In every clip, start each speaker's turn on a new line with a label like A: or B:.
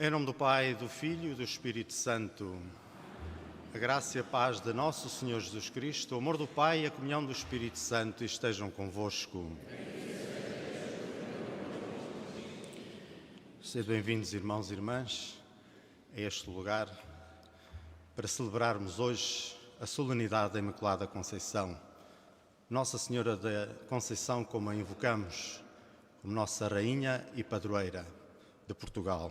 A: Em nome do Pai, do Filho e do Espírito Santo, a graça e a paz de nosso Senhor Jesus Cristo, o amor do Pai e a comunhão do Espírito Santo estejam convosco. Sejam bem-vindos, irmãos e irmãs, a este lugar para celebrarmos hoje a solenidade da Imaculada Conceição. Nossa Senhora da Conceição, como a invocamos, como nossa Rainha e Padroeira de Portugal.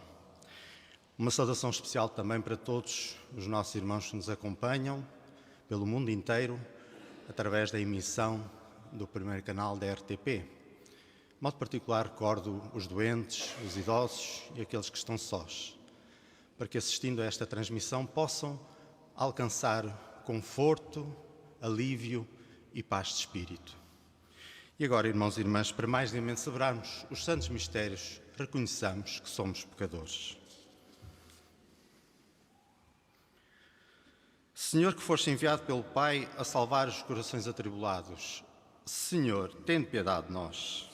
A: Uma saudação especial também para todos os nossos irmãos que nos acompanham pelo mundo inteiro, através da emissão do primeiro canal da RTP. De modo particular, recordo os doentes, os idosos e aqueles que estão sós, para que assistindo a esta transmissão possam alcançar conforto, alívio e paz de espírito. E agora, irmãos e irmãs, para mais dignamente celebrarmos os santos mistérios, reconheçamos que somos pecadores. Senhor, que foste enviado pelo Pai a salvar os corações atribulados, Senhor, tende piedade de nós.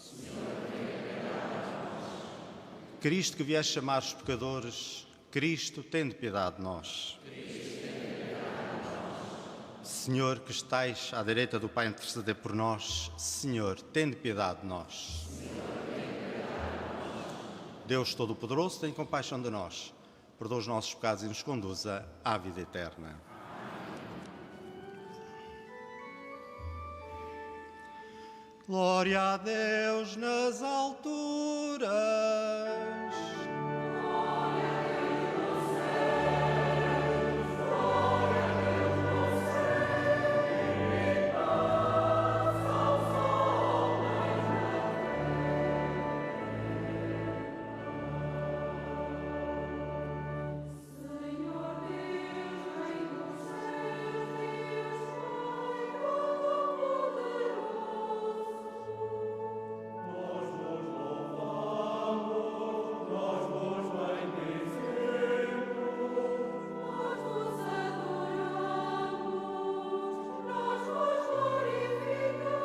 A: Cristo, que vieste chamar os pecadores, Cristo, tende piedade de nós. Senhor, que estais à direita do Pai a interceder por nós, Senhor, tende piedade de nós. Deus Todo-Poderoso, tem compaixão de nós, perdoa os nossos pecados e nos conduza à vida eterna. Glória a Deus nas alturas.
B: Glória a Deus nos céus. Glória a Deus nos céus. E paz aos homens na terra.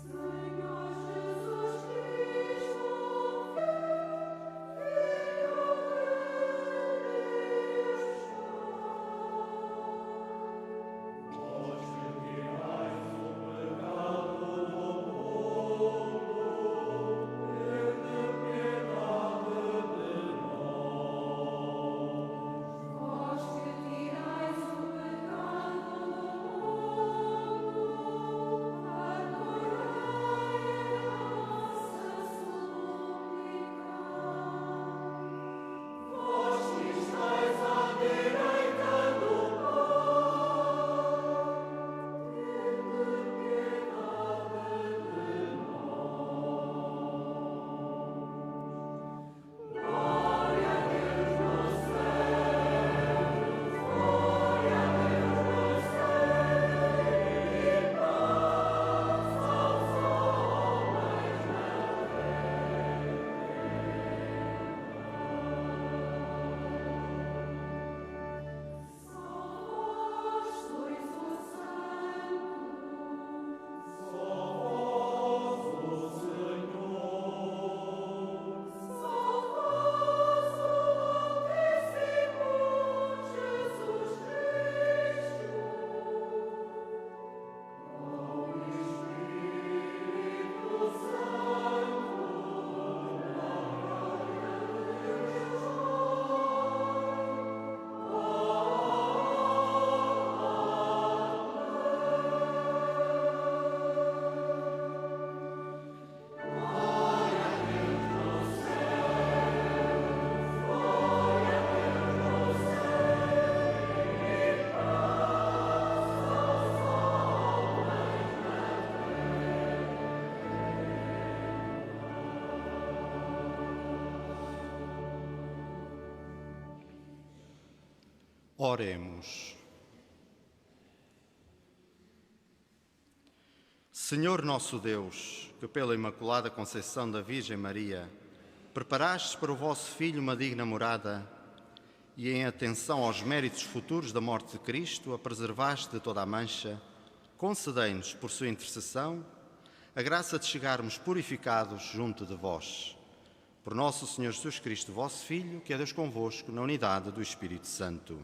B: Senhor Deus, Rei dos céus, Deus Pai Todo-Poderoso.
A: Oremos. Senhor nosso Deus, que pela Imaculada Conceição da Virgem Maria preparastes para o vosso Filho uma digna morada e, em atenção aos méritos futuros da morte de Cristo, a preservaste de toda a mancha, concedei-nos, por sua intercessão, a graça de chegarmos purificados junto de vós. Por nosso Senhor Jesus Cristo, vosso Filho, que é Deus convosco, na unidade do Espírito Santo.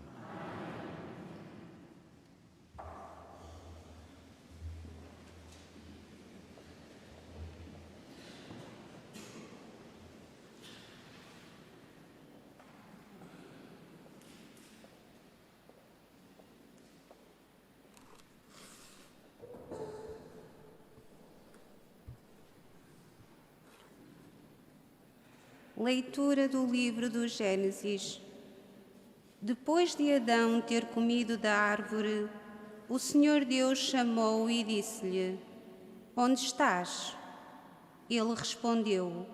C: Leitura do livro do Gênesis. Depois de Adão ter comido da árvore, o Senhor Deus chamou-o e disse-lhe: Onde estás? Ele respondeu: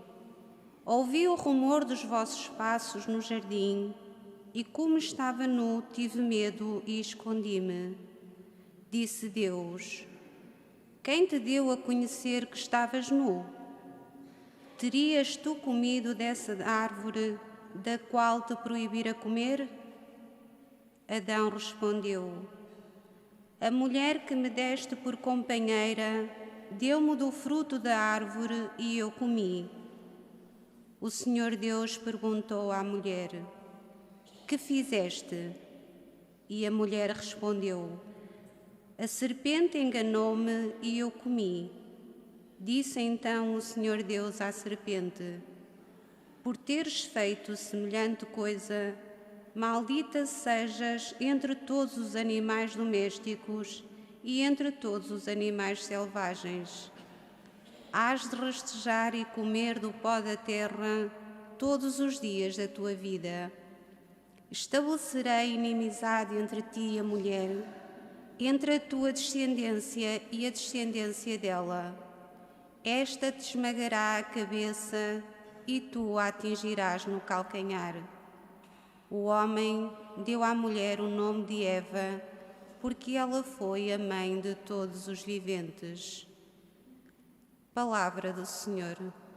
C: Ouvi o rumor dos vossos passos no jardim, e como estava nu, tive medo e escondi-me. Disse Deus: Quem te deu a conhecer que estavas nu? Terias tu comido dessa árvore da qual te proibira comer? Adão respondeu: A mulher que me deste por companheira deu-me do fruto da árvore e eu comi. O Senhor Deus perguntou à mulher: Que fizeste? E a mulher respondeu: A serpente enganou-me e eu comi. Disse então o Senhor Deus à serpente: Por teres feito semelhante coisa, maldita sejas entre todos os animais domésticos e entre todos os animais selvagens. Hás de rastejar e comer do pó da terra todos os dias da tua vida. Estabelecerei inimizade entre ti e a mulher, entre a tua descendência e a descendência dela. Esta te esmagará a cabeça e tu a atingirás no calcanhar. O homem deu à mulher o nome de Eva, porque ela foi a mãe de todos os viventes. Palavra do Senhor.
B: Senhor.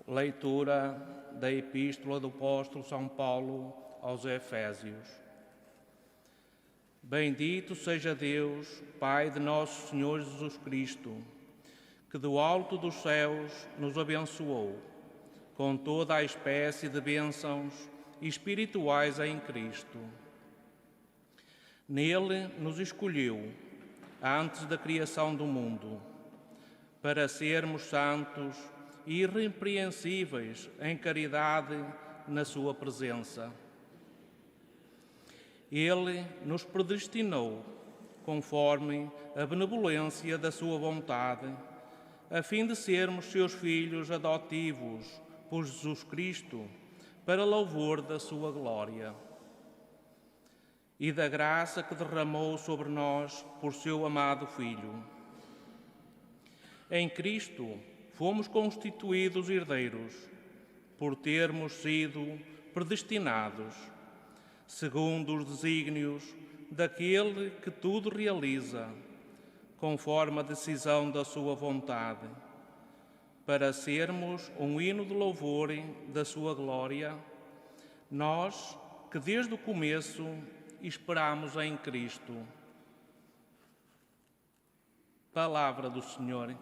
D: Leitura da Epístola do Apóstolo São Paulo aos Efésios. Bendito seja Deus, Pai de nosso Senhor Jesus Cristo, que do alto dos céus nos abençoou com toda a espécie de bênçãos espirituais em Cristo. Nele nos escolheu, antes da criação do mundo, para sermos santos e irrepreensíveis em caridade na sua presença. Ele nos predestinou, conforme a benevolência da sua vontade, a fim de sermos seus filhos adotivos por Jesus Cristo, para louvor da sua glória. E da graça que derramou sobre nós por seu amado Filho. Em Cristo fomos constituídos herdeiros, por termos sido predestinados, segundo os desígnios daquele que tudo realiza, conforme a decisão da sua vontade, para sermos um hino de louvor da sua glória, nós que desde o começo esperamos em Cristo. Palavra do Senhor.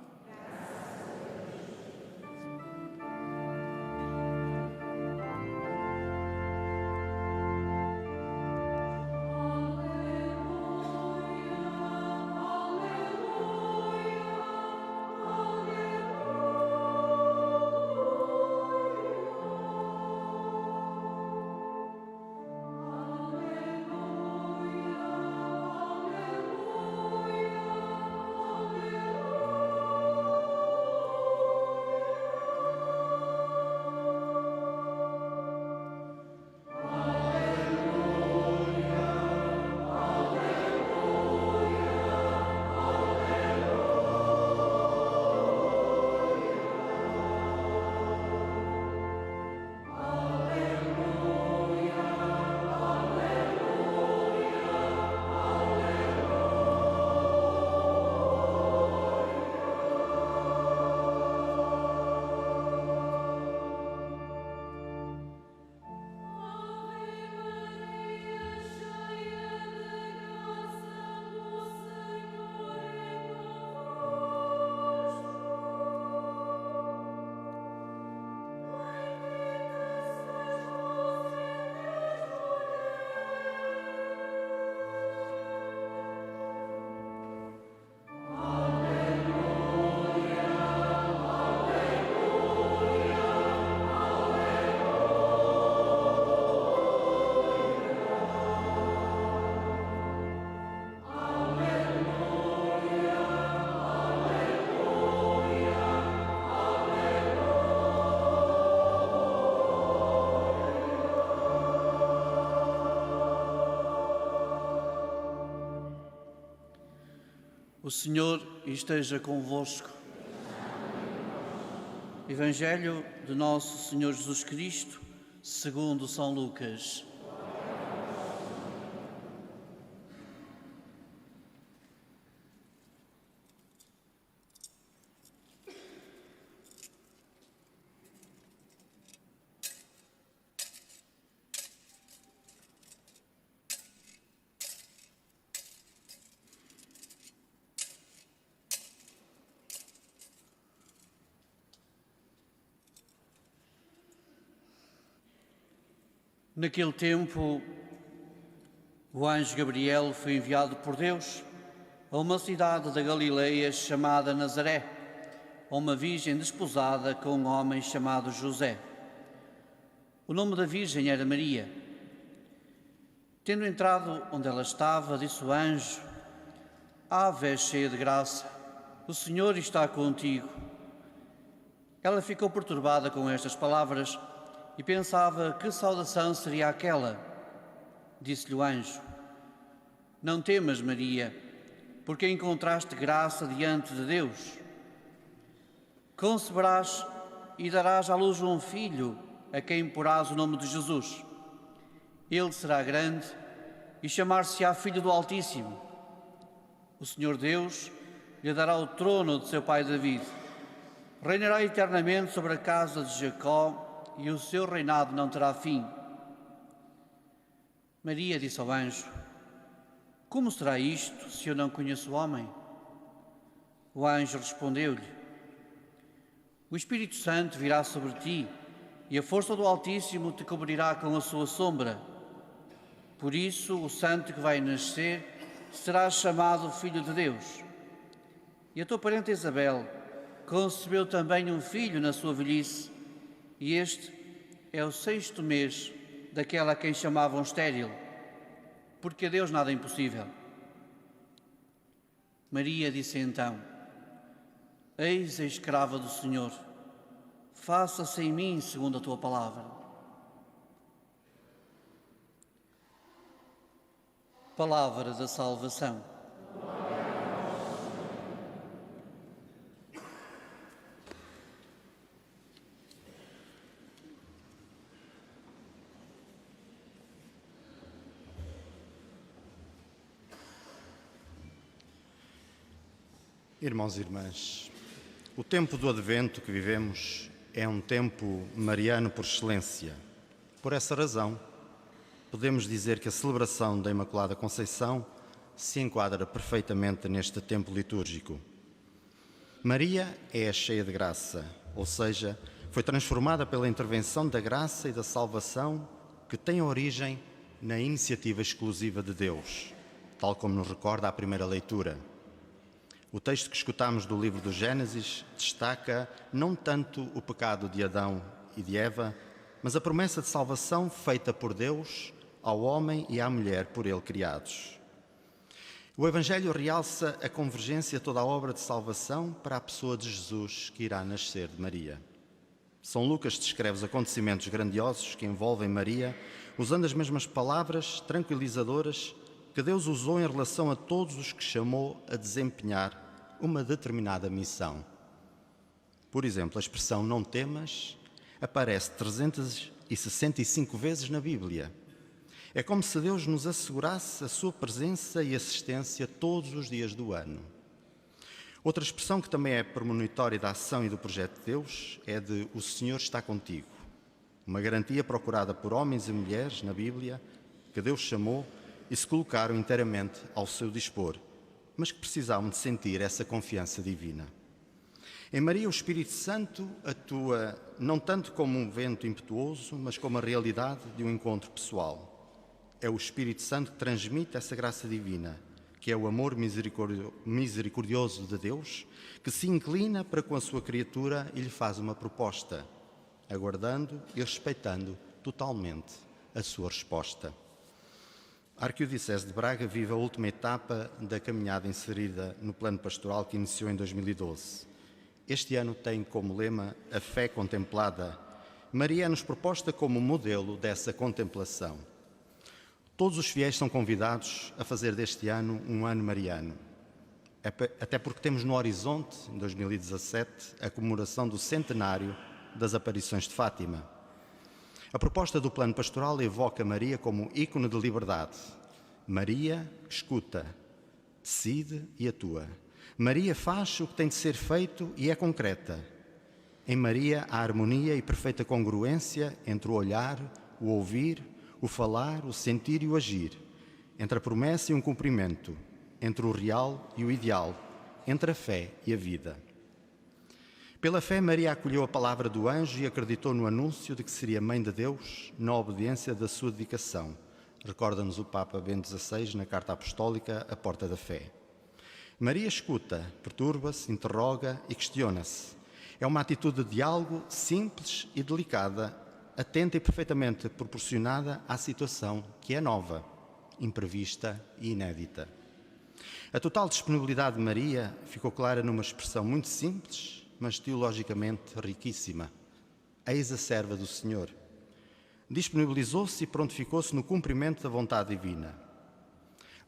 E: O Senhor esteja convosco. Evangelho de nosso Senhor Jesus Cristo, segundo São Lucas. Naquele tempo, o anjo Gabriel foi enviado por Deus a uma cidade da Galileia chamada Nazaré, a uma virgem desposada com um homem chamado José. O nome da virgem era Maria. Tendo entrado onde ela estava, disse o anjo: Ave, cheia de graça, o Senhor está contigo. Ela ficou perturbada com estas palavras e pensava que saudação seria aquela. Disse-lhe o anjo: Não temas, Maria, porque encontraste graça diante de Deus. Conceberás e darás à luz um filho, a quem porás o nome de Jesus. Ele será grande e chamar-se-á Filho do Altíssimo. O Senhor Deus lhe dará o trono de seu pai David. Reinará eternamente sobre a casa de Jacó e o seu reinado não terá fim. Maria disse ao anjo: Como será isto se eu não conheço o homem? O anjo respondeu-lhe: O Espírito Santo virá sobre ti e a força do Altíssimo te cobrirá com a sua sombra. Por isso, o santo que vai nascer será chamado Filho de Deus. E a tua parente Isabel concebeu também um filho na sua velhice, e este é o 6º mês daquela a quem chamavam estéril, porque a Deus nada é impossível. Maria disse então: Eis a escrava do Senhor, faça-se em mim segundo a tua palavra. Palavra da salvação.
A: Irmãos e irmãs, o tempo do Advento que vivemos é um tempo mariano por excelência. Por essa razão, podemos dizer que a celebração da Imaculada Conceição se enquadra perfeitamente neste tempo litúrgico. Maria é a cheia de graça, ou seja, foi transformada pela intervenção da graça e da salvação que tem origem na iniciativa exclusiva de Deus, tal como nos recorda a primeira leitura. O texto que escutamos do livro do Gênesis destaca não tanto o pecado de Adão e de Eva, mas a promessa de salvação feita por Deus ao homem e à mulher por ele criados. O Evangelho realça a convergência de toda a obra de salvação para a pessoa de Jesus que irá nascer de Maria. São Lucas descreve os acontecimentos grandiosos que envolvem Maria, usando as mesmas palavras tranquilizadoras que Deus usou em relação a todos os que chamou a desempenhar uma determinada missão. Por exemplo, a expressão não temas aparece 365 vezes na Bíblia. É como se Deus nos assegurasse a sua presença e assistência todos os dias do ano. Outra expressão que também é premonitória da ação e do projeto de Deus é de o Senhor está contigo. Uma garantia procurada por homens e mulheres na Bíblia que Deus chamou e se colocaram inteiramente ao seu dispor, mas que precisavam de sentir essa confiança divina. Em Maria, o Espírito Santo atua não tanto como um vento impetuoso, mas como a realidade de um encontro pessoal. É o Espírito Santo que transmite essa graça divina, que é o amor misericordioso de Deus, que se inclina para com a sua criatura e lhe faz uma proposta, aguardando e respeitando totalmente a sua resposta. A Arquidiocese de Braga vive a última etapa da caminhada inserida no plano pastoral que iniciou em 2012. Este ano tem como lema a fé contemplada. Maria é-nos proposta como modelo dessa contemplação. Todos os fiéis são convidados a fazer deste ano um ano mariano. Até porque temos no horizonte, em 2017, a comemoração do centenário das aparições de Fátima. A proposta do plano pastoral evoca Maria como ícone de liberdade. Maria escuta, decide e atua. Maria faz o que tem de ser feito e é concreta. Em Maria há harmonia e perfeita congruência entre o olhar, o ouvir, o falar, o sentir e o agir, entre a promessa e um cumprimento, entre o real e o ideal, entre a fé e a vida. Pela fé, Maria acolheu a palavra do anjo e acreditou no anúncio de que seria mãe de Deus na obediência da sua dedicação. Recorda-nos o Papa Bento XVI na Carta Apostólica A Porta da Fé. Maria escuta, perturba-se, interroga e questiona-se. É uma atitude de diálogo simples e delicada, atenta e perfeitamente proporcionada à situação que é nova, imprevista e inédita. A total disponibilidade de Maria ficou clara numa expressão muito simples, mas teologicamente riquíssima. Eis a serva do Senhor. Disponibilizou-se e prontificou-se no cumprimento da vontade divina.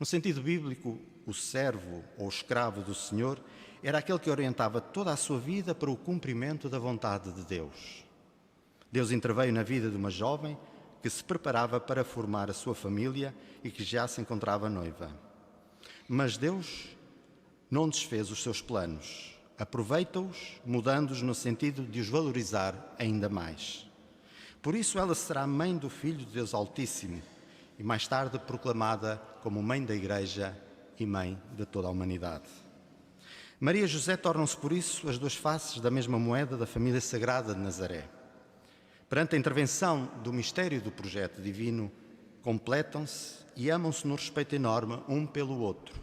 A: No sentido bíblico, o servo ou escravo do Senhor era aquele que orientava toda a sua vida para o cumprimento da vontade de Deus. Deus interveio na vida de uma jovem que se preparava para formar a sua família e que já se encontrava noiva. Mas Deus não desfez os seus planos. Aproveita-os, mudando-os no sentido de os valorizar ainda mais. Por isso ela será mãe do Filho de Deus Altíssimo e mais tarde proclamada como mãe da Igreja e mãe de toda a humanidade. Maria e José tornam-se, por isso, as duas faces da mesma moeda da família sagrada de Nazaré. Perante a intervenção do mistério do projeto divino, completam-se e amam-se no respeito enorme um pelo outro.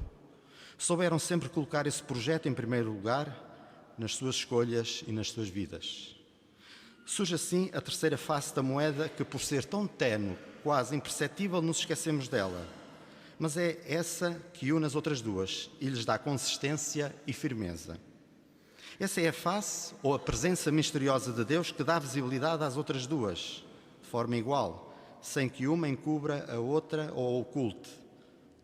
A: Souberam sempre colocar esse projeto em primeiro lugar nas suas escolhas e nas suas vidas. Surge assim a terceira face da moeda que, por ser tão ténue, quase imperceptível, nos esquecemos dela. Mas é essa que une as outras duas e lhes dá consistência e firmeza. Essa é a face ou a presença misteriosa de Deus que dá visibilidade às outras duas, de forma igual, sem que uma encubra a outra ou a oculte,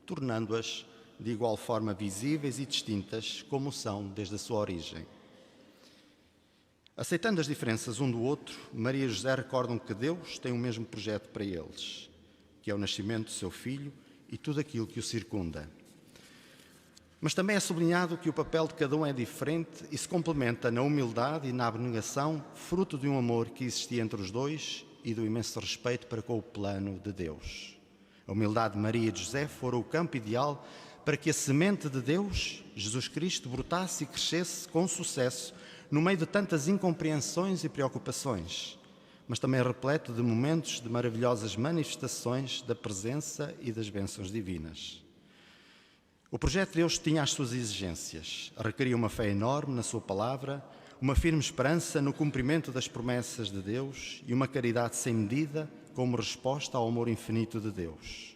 A: tornando-as de igual forma visíveis e distintas como são desde a sua origem. Aceitando as diferenças um do outro, Maria e José recordam que Deus tem o mesmo projeto para eles, que é o nascimento do seu filho e tudo aquilo que o circunda. Mas também é sublinhado que o papel de cada um é diferente e se complementa na humildade e na abnegação, fruto de um amor que existia entre os dois e do imenso respeito para com o plano de Deus. A humildade de Maria e de José fora o campo ideal para que a semente de Deus, Jesus Cristo, brotasse e crescesse com sucesso no meio de tantas incompreensões e preocupações, mas também repleto de momentos de maravilhosas manifestações da presença e das bênçãos divinas. O projeto de Deus tinha as suas exigências, requeria uma fé enorme na sua palavra, uma firme esperança no cumprimento das promessas de Deus e uma caridade sem medida como resposta ao amor infinito de Deus.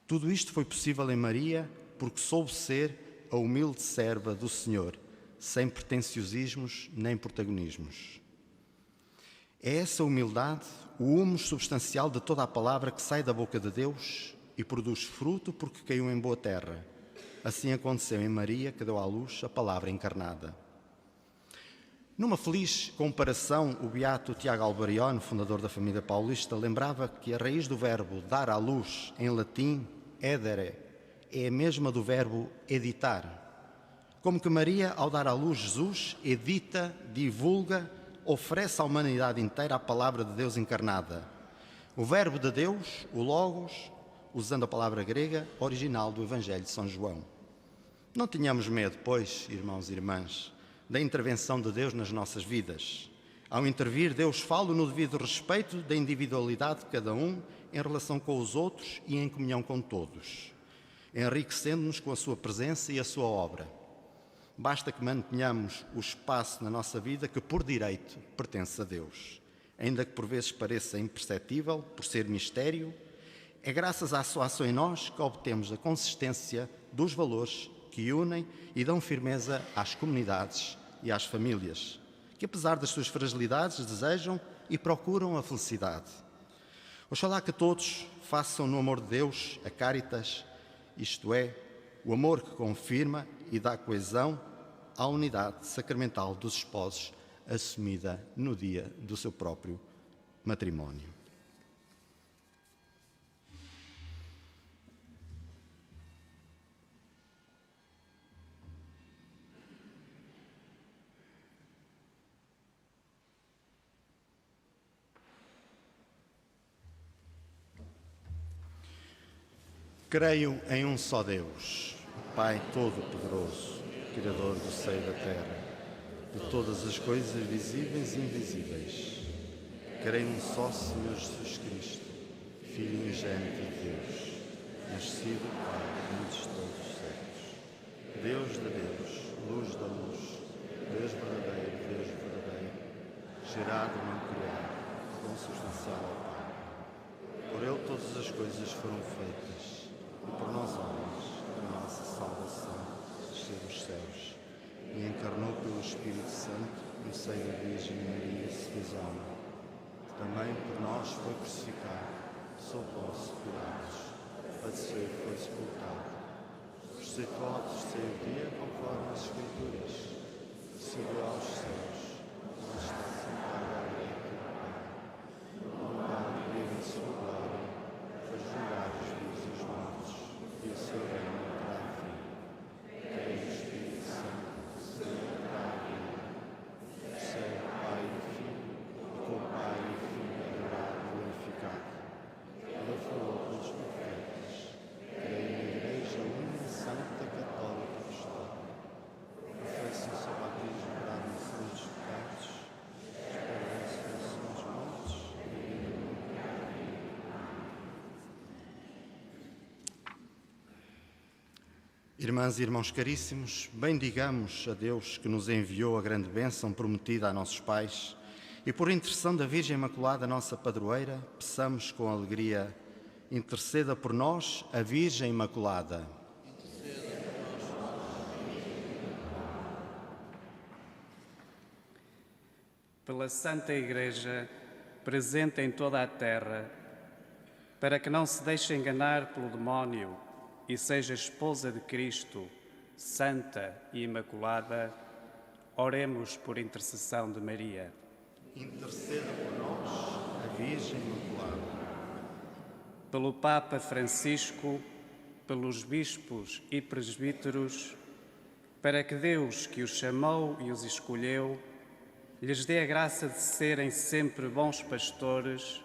A: Tudo isto foi possível em Maria porque soube ser a humilde serva do Senhor, sem pretenciosismos nem protagonismos. É essa humildade o humus substancial de toda a palavra que sai da boca de Deus e produz fruto porque caiu em boa terra. Assim aconteceu em Maria, que deu à luz a palavra encarnada. Numa feliz comparação, o beato Tiago Albarione, fundador da família paulista, lembrava que a raiz do verbo dar à luz, em latim, edere, é a mesma do verbo editar. Como que Maria, ao dar à luz Jesus, edita, divulga, oferece à humanidade inteira a palavra de Deus encarnada. O verbo de Deus, o Logos, usando a palavra grega, original do Evangelho de São João. Não tenhamos medo, pois, irmãos e irmãs, da intervenção de Deus nas nossas vidas. Ao intervir, Deus fala no devido respeito da individualidade de cada um em relação com os outros e em comunhão com todos, enriquecendo-nos com a sua presença e a sua obra. Basta que mantenhamos o espaço na nossa vida que, por direito, pertence a Deus. Ainda que por vezes pareça imperceptível, por ser mistério, é graças à sua ação em nós que obtemos a consistência dos valores que unem e dão firmeza às comunidades e às famílias, que apesar das suas fragilidades desejam e procuram a felicidade. Oxalá que todos façam no amor de Deus a caritas, isto é, o amor que confirma e dá coesão à unidade sacramental dos esposos assumida no dia do seu próprio matrimónio. Creio em um só Deus, Pai Todo-Poderoso, Criador do céu e da terra, de todas as coisas visíveis e invisíveis. Creio num só Senhor Jesus Cristo, Filho unigênito de Deus, nascido do Pai antes de todos os séculos. Deus de Deus, luz da luz, Deus verdadeiro, gerado não criado, consubstancial ao Pai. Por Ele todas as coisas foram feitas, e por nós homens, a nossa salvação, desceu dos céus, e encarnou pelo Espírito Santo no seio da Virgem Maria se fez homem. Também por nós foi crucificado, sob Pôncio Pilatos, padeceu e foi sepultado. Ressuscitou ao terceiro dia, conforme as Escrituras, subiu aos céus, onde está sentado à direita do Pai. No lugar de vive em sua glória, para julgar os vivos e os mortos, e o seu reino terá fim. Creio no Espírito Santo, Senhor, Irmãs e irmãos caríssimos, bendigamos a Deus que nos enviou a grande bênção prometida a nossos pais e por intercessão da Virgem Imaculada, nossa padroeira, peçamos com alegria, interceda por nós a Virgem Imaculada.
F: Pela Santa Igreja, presente em toda a terra, para que não se deixe enganar pelo demónio e seja esposa de Cristo, santa e imaculada, oremos por intercessão de Maria.
A: Interceda por nós a Virgem Imaculada.
F: Pelo Papa Francisco, pelos bispos e presbíteros, para que Deus, que os chamou e os escolheu, lhes dê a graça de serem sempre bons pastores,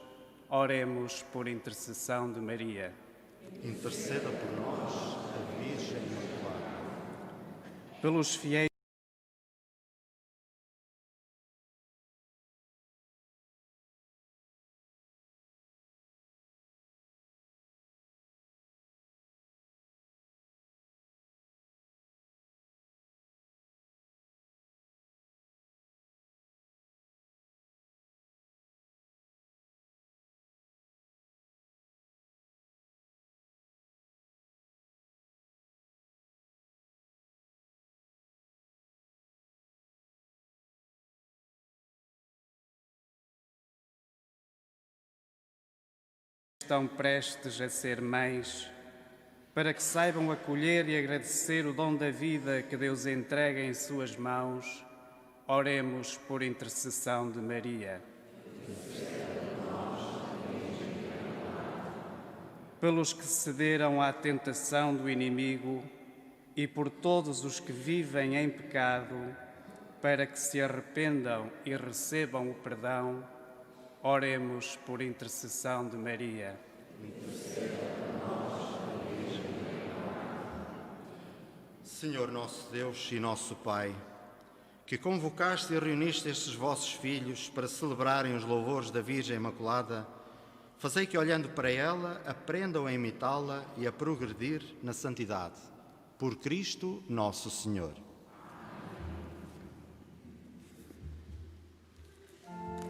F: oremos por intercessão de Maria.
A: Interceda por nós a Virgem Imaculada.
F: Pelos fiéis estão prestes a ser mães, para que saibam acolher e agradecer o dom da vida que Deus entrega em suas mãos, oremos por intercessão de Maria. Pelos que cederam à tentação do inimigo e por todos os que vivem em pecado, para que se arrependam e recebam o perdão, oremos por intercessão de Maria.
A: Senhor nosso Deus e nosso Pai, que convocaste e reuniste estes vossos filhos para celebrarem os louvores da Virgem Imaculada, fazei que, olhando para ela, aprendam a imitá-la e a progredir na santidade. Por Cristo nosso Senhor.
B: Amen.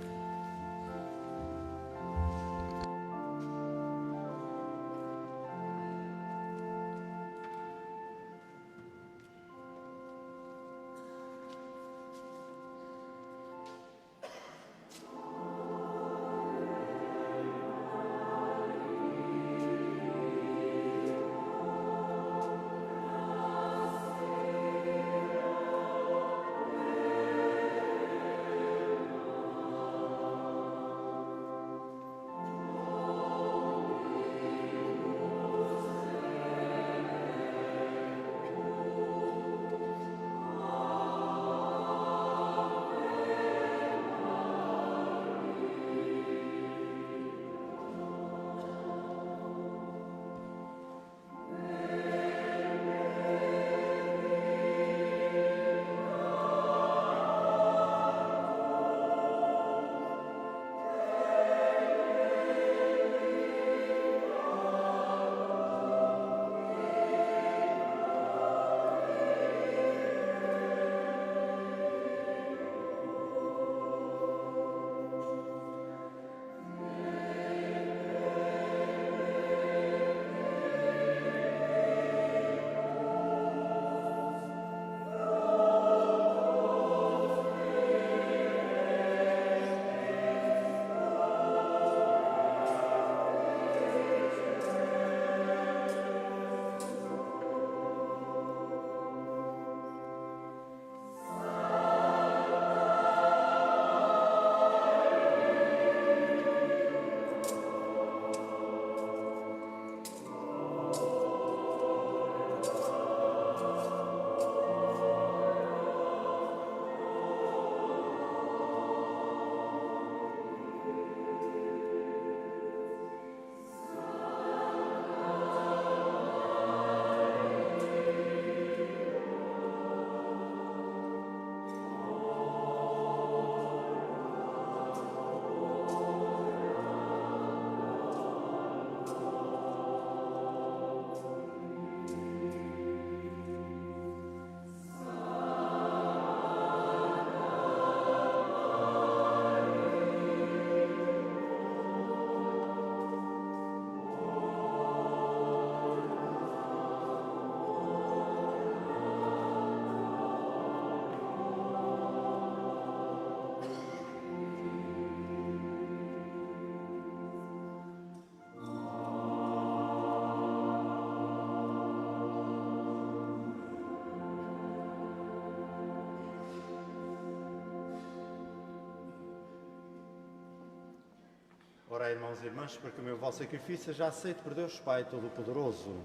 A: Orai, irmãos e irmãs, para que o meu vosso sacrifício seja aceito por Deus Pai Todo-Poderoso.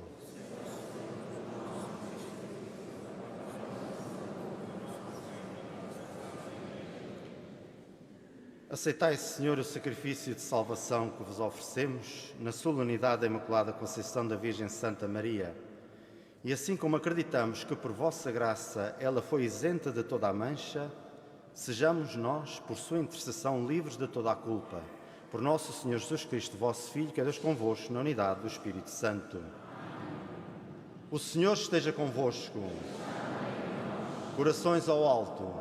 A: Aceitai, Senhor, o sacrifício de salvação que vos oferecemos na solenidade da Imaculada Conceição da Virgem Santa Maria. E assim como acreditamos que por vossa graça ela foi isenta de toda a mancha, sejamos nós, por sua intercessão, livres de toda a culpa. Por nosso Senhor Jesus Cristo, vosso Filho, que é Deus convosco, na unidade do Espírito Santo. O Senhor esteja convosco. Corações ao alto.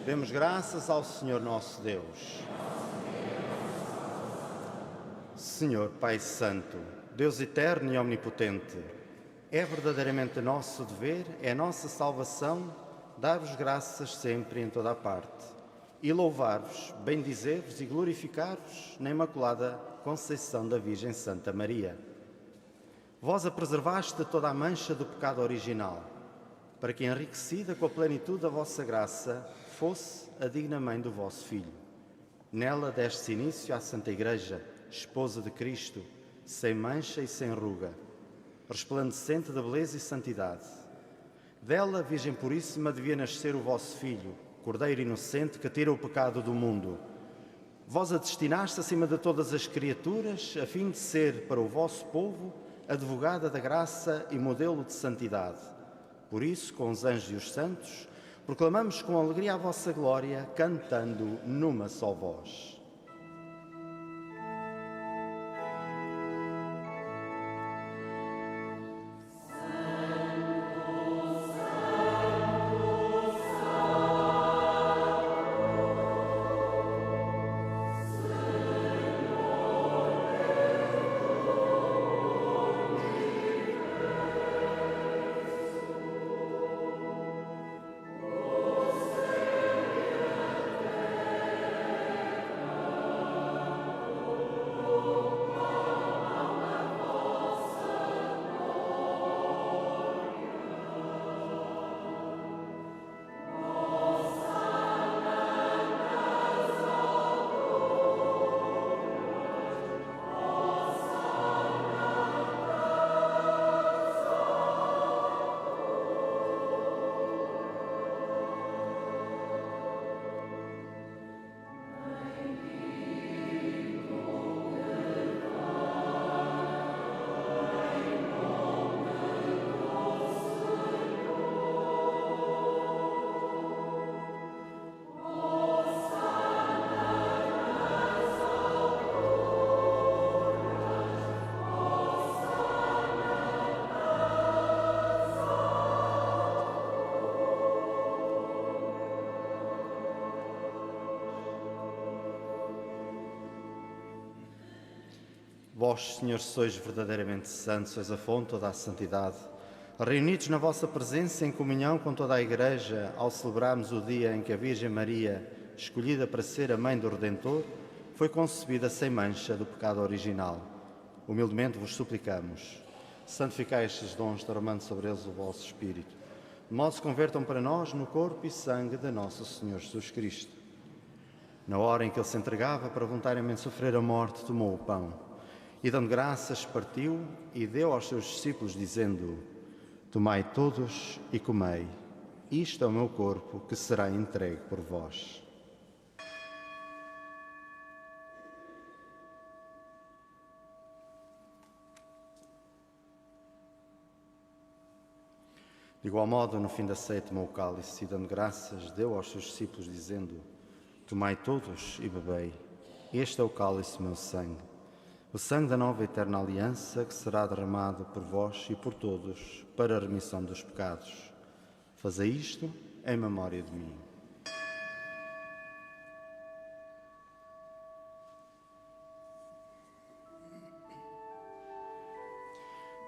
A: Demos graças ao Senhor nosso Deus. Senhor Pai Santo, Deus eterno e omnipotente, é verdadeiramente nosso dever, é nossa salvação, dar-vos graças sempre em toda a parte e louvar-vos, bendizer-vos e glorificar-vos na Imaculada Conceição da Virgem Santa Maria. Vós a preservaste de toda a mancha do pecado original, para que, enriquecida com a plenitude da vossa graça, fosse a digna mãe do vosso Filho. Nela deste início à Santa Igreja, esposa de Cristo, sem mancha e sem ruga, resplandecente de beleza e santidade. Dela, Virgem Puríssima, devia nascer o vosso Filho, Cordeiro inocente que tira o pecado do mundo. Vós a destinaste acima de todas as criaturas, a fim de ser para o vosso povo advogada da graça e modelo de santidade. Por isso, com os anjos e os santos, proclamamos com alegria a vossa glória, cantando numa só voz. Vós, Senhor, sois verdadeiramente santos, sois a fonte de toda a santidade. Reunidos na vossa presença em comunhão com toda a Igreja, ao celebrarmos o dia em que a Virgem Maria, escolhida para ser a Mãe do Redentor, foi concebida sem mancha do pecado original. Humildemente vos suplicamos, santificai estes dons, derramando sobre eles o vosso Espírito, de modo que se convertam para nós no corpo e sangue de nosso Senhor Jesus Cristo. Na hora em que ele se entregava para voluntariamente sofrer a morte, tomou o pão e, dando graças, partiu e deu aos seus discípulos, dizendo: Tomai todos e comei, isto é o meu corpo que será entregue por vós. De igual modo, no fim da ceia, tomou o cálice e, dando graças, deu aos seus discípulos, dizendo: Tomai todos e bebei, este é o cálice do meu sangue, o sangue da nova e eterna aliança, que será derramado por vós e por todos para a remissão dos pecados. Fazei isto em memória de mim.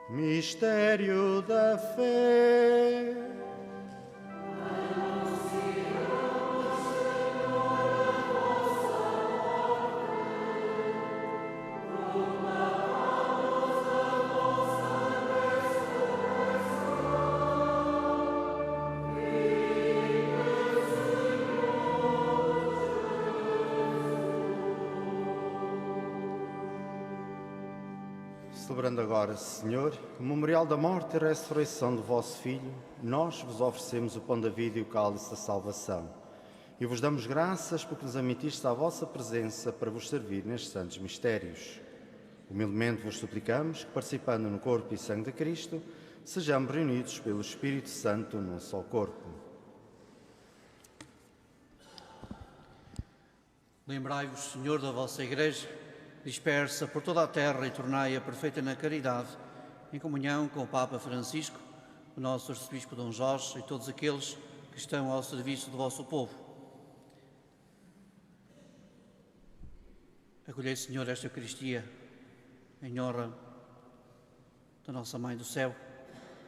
A: Mistério da fé. Celebrando agora, Senhor, o memorial da morte e ressurreição do vosso Filho, nós vos oferecemos o pão da vida e o cálice da salvação. E vos damos graças porque nos admitistes à vossa presença para vos servir nestes santos mistérios. Humildemente vos suplicamos que, participando no corpo e sangue de Cristo, sejamos reunidos pelo Espírito Santo num só corpo.
E: Lembrai-vos, Senhor, da vossa Igreja, dispersa por toda a terra, e tornai-a perfeita na caridade, em comunhão com o Papa Francisco, o nosso arcebispo Dom Jorge e todos aqueles que estão ao serviço do vosso povo. Acolhei, Senhor, esta Eucaristia em honra da nossa Mãe do Céu,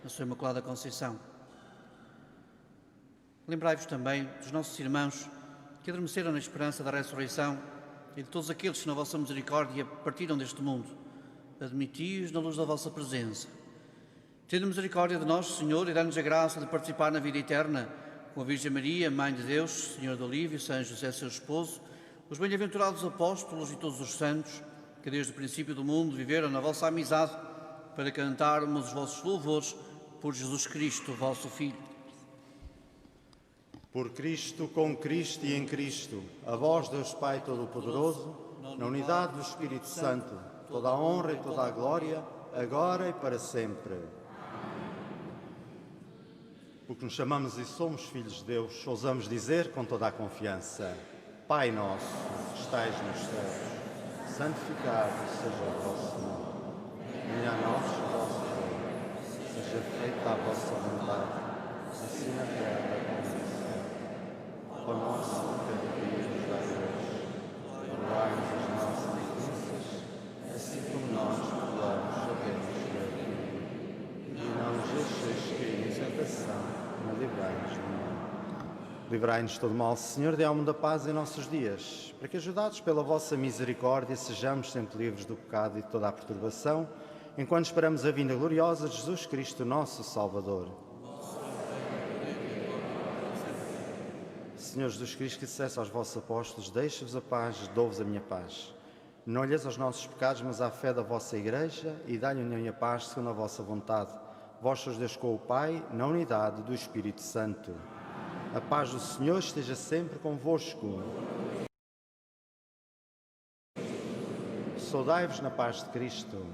E: a sua Imaculada Conceição. Lembrai-vos também dos nossos irmãos que adormeceram na esperança da ressurreição e de todos aqueles que na vossa misericórdia partiram deste mundo. Admiti-os na luz da vossa presença. Tendo misericórdia de nós, Senhor, e dá-nos a graça de participar na vida eterna com a Virgem Maria, Mãe de Deus, Senhor do Alívio, São José, seu esposo, os bem-aventurados apóstolos e todos os santos, que desde o princípio do mundo viveram na vossa amizade, para cantarmos os vossos louvores por Jesus Cristo, vosso Filho.
A: Por Cristo, com Cristo e em Cristo, a vós, Deus Pai Todo-Poderoso, na unidade do Espírito Santo, toda a honra e toda a glória, agora e para sempre. Porque nos chamamos e somos filhos de Deus, ousamos dizer com toda a confiança: Pai nosso, que estais nos céus, santificado seja o vosso nome. Venha a nós o vosso reino, seja feita a vossa vontade, assim na terra como no céu. O nosso cada dia nos dai hoje. Perdoai-nos as nossas ofensas, assim como nós perdoamos a quem nos deve. E não nos deixeis cair em tentação, mas livrai-nos do mal. Livrai-nos de todo mal, Senhor, dê ao mundo a paz em nossos dias, para que, ajudados pela vossa misericórdia, sejamos sempre livres do pecado e de toda a perturbação, enquanto esperamos a vinda gloriosa de Jesus Cristo, nosso Salvador. Senhor Jesus Cristo, que disseste aos vossos apóstolos: deixe-vos a paz, dou-vos a minha paz. Não olheis aos nossos pecados, mas à fé da vossa Igreja, e dai-lhe união e a paz segundo a vossa vontade. Vós sois Deus com o Pai, na unidade do Espírito Santo. A paz do Senhor esteja sempre convosco. Saudai-vos na paz de Cristo.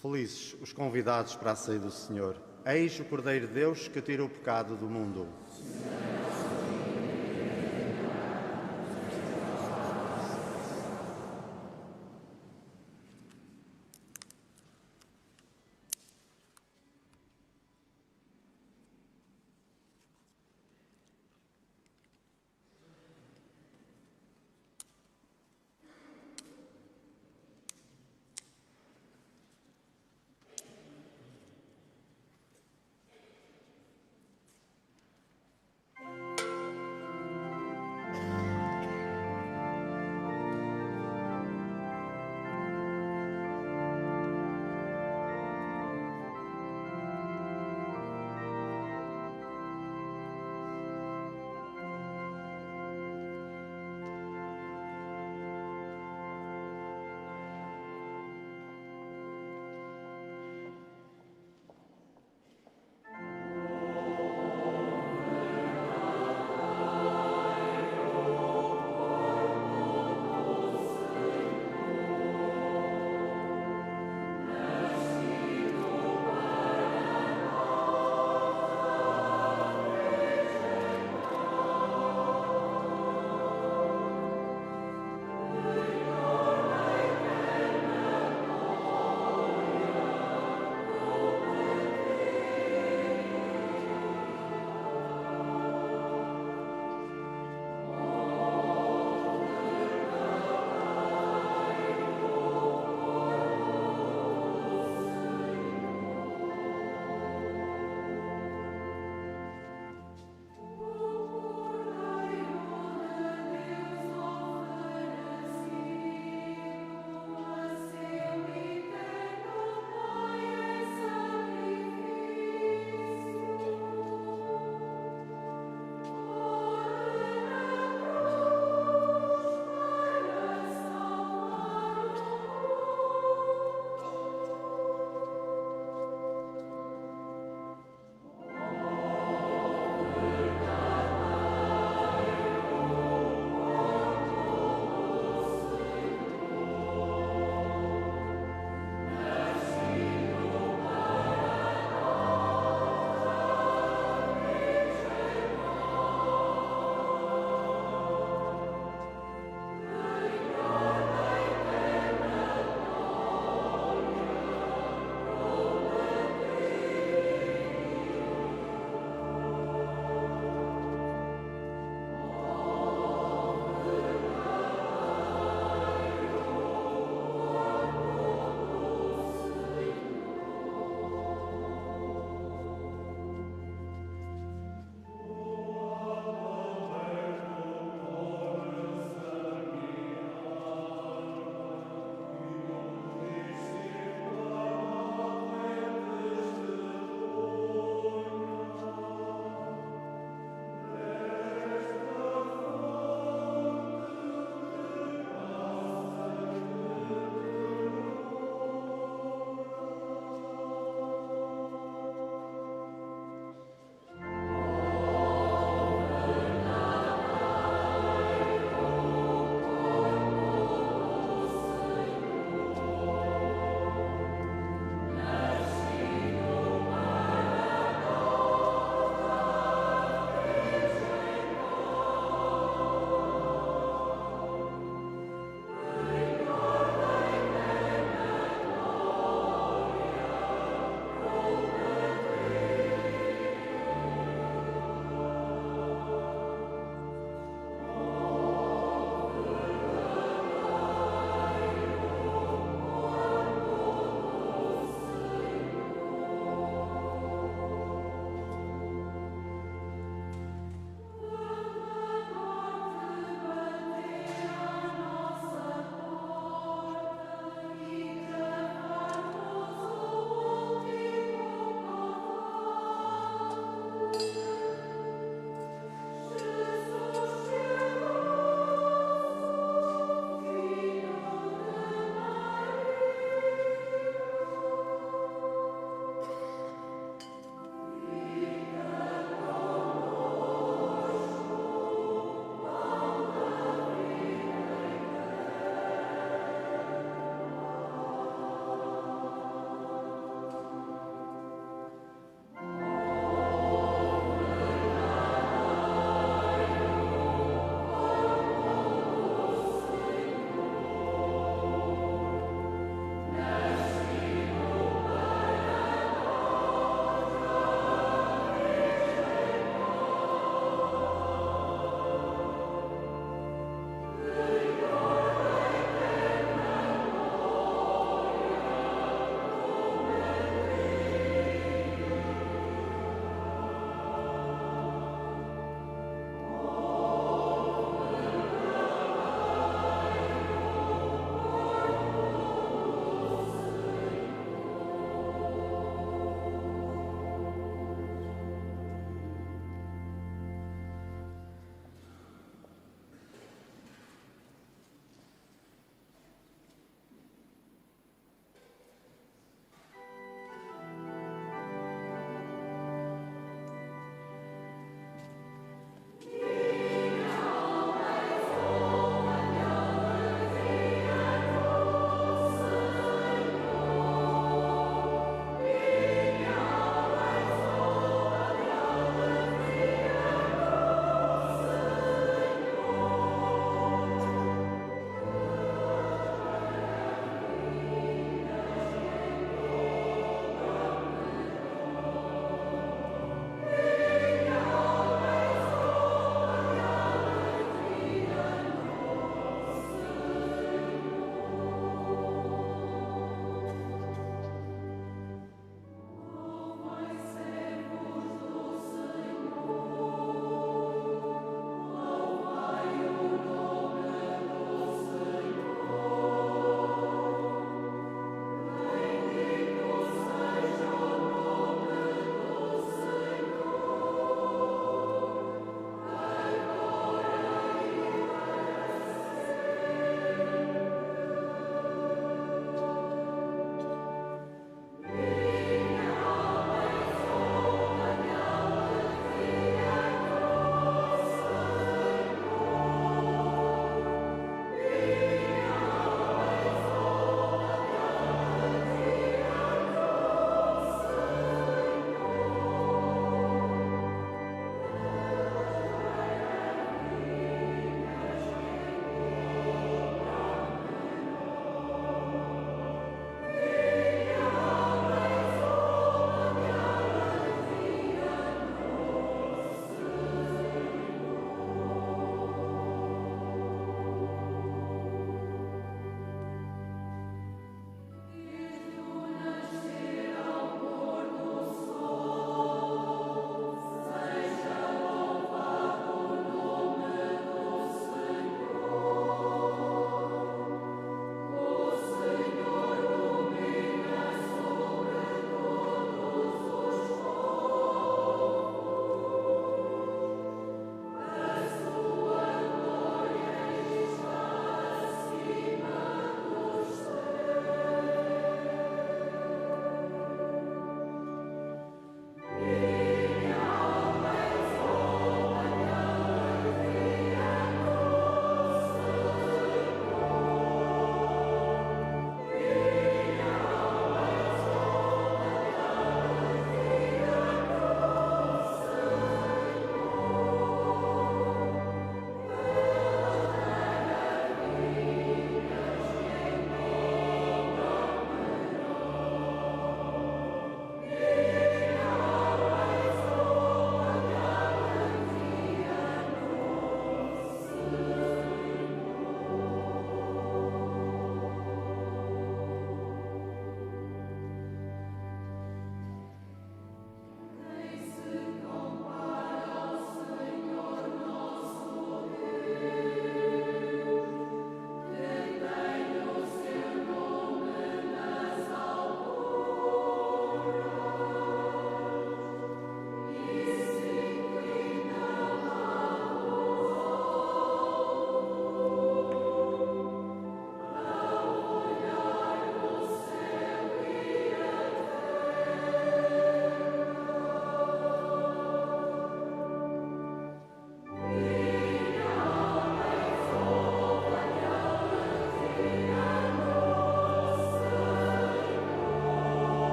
A: Felizes os convidados para a ceia do Senhor. Eis o Cordeiro de Deus que tira o pecado do mundo.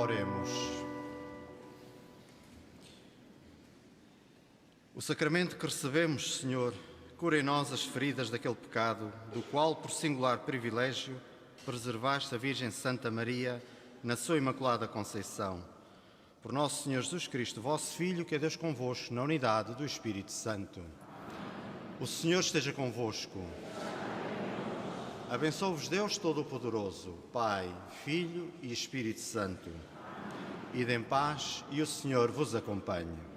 A: Oremos. O sacramento que recebemos, Senhor, cura em nós as feridas daquele pecado, do qual, por singular privilégio, preservaste a Virgem Santa Maria na sua Imaculada Conceição. Por nosso Senhor Jesus Cristo, vosso Filho, que é Deus convosco, na unidade do Espírito Santo. O Senhor esteja convosco. Abençoe-vos Deus Todo-Poderoso, Pai, Filho e Espírito Santo. Ide em paz e o Senhor vos acompanhe.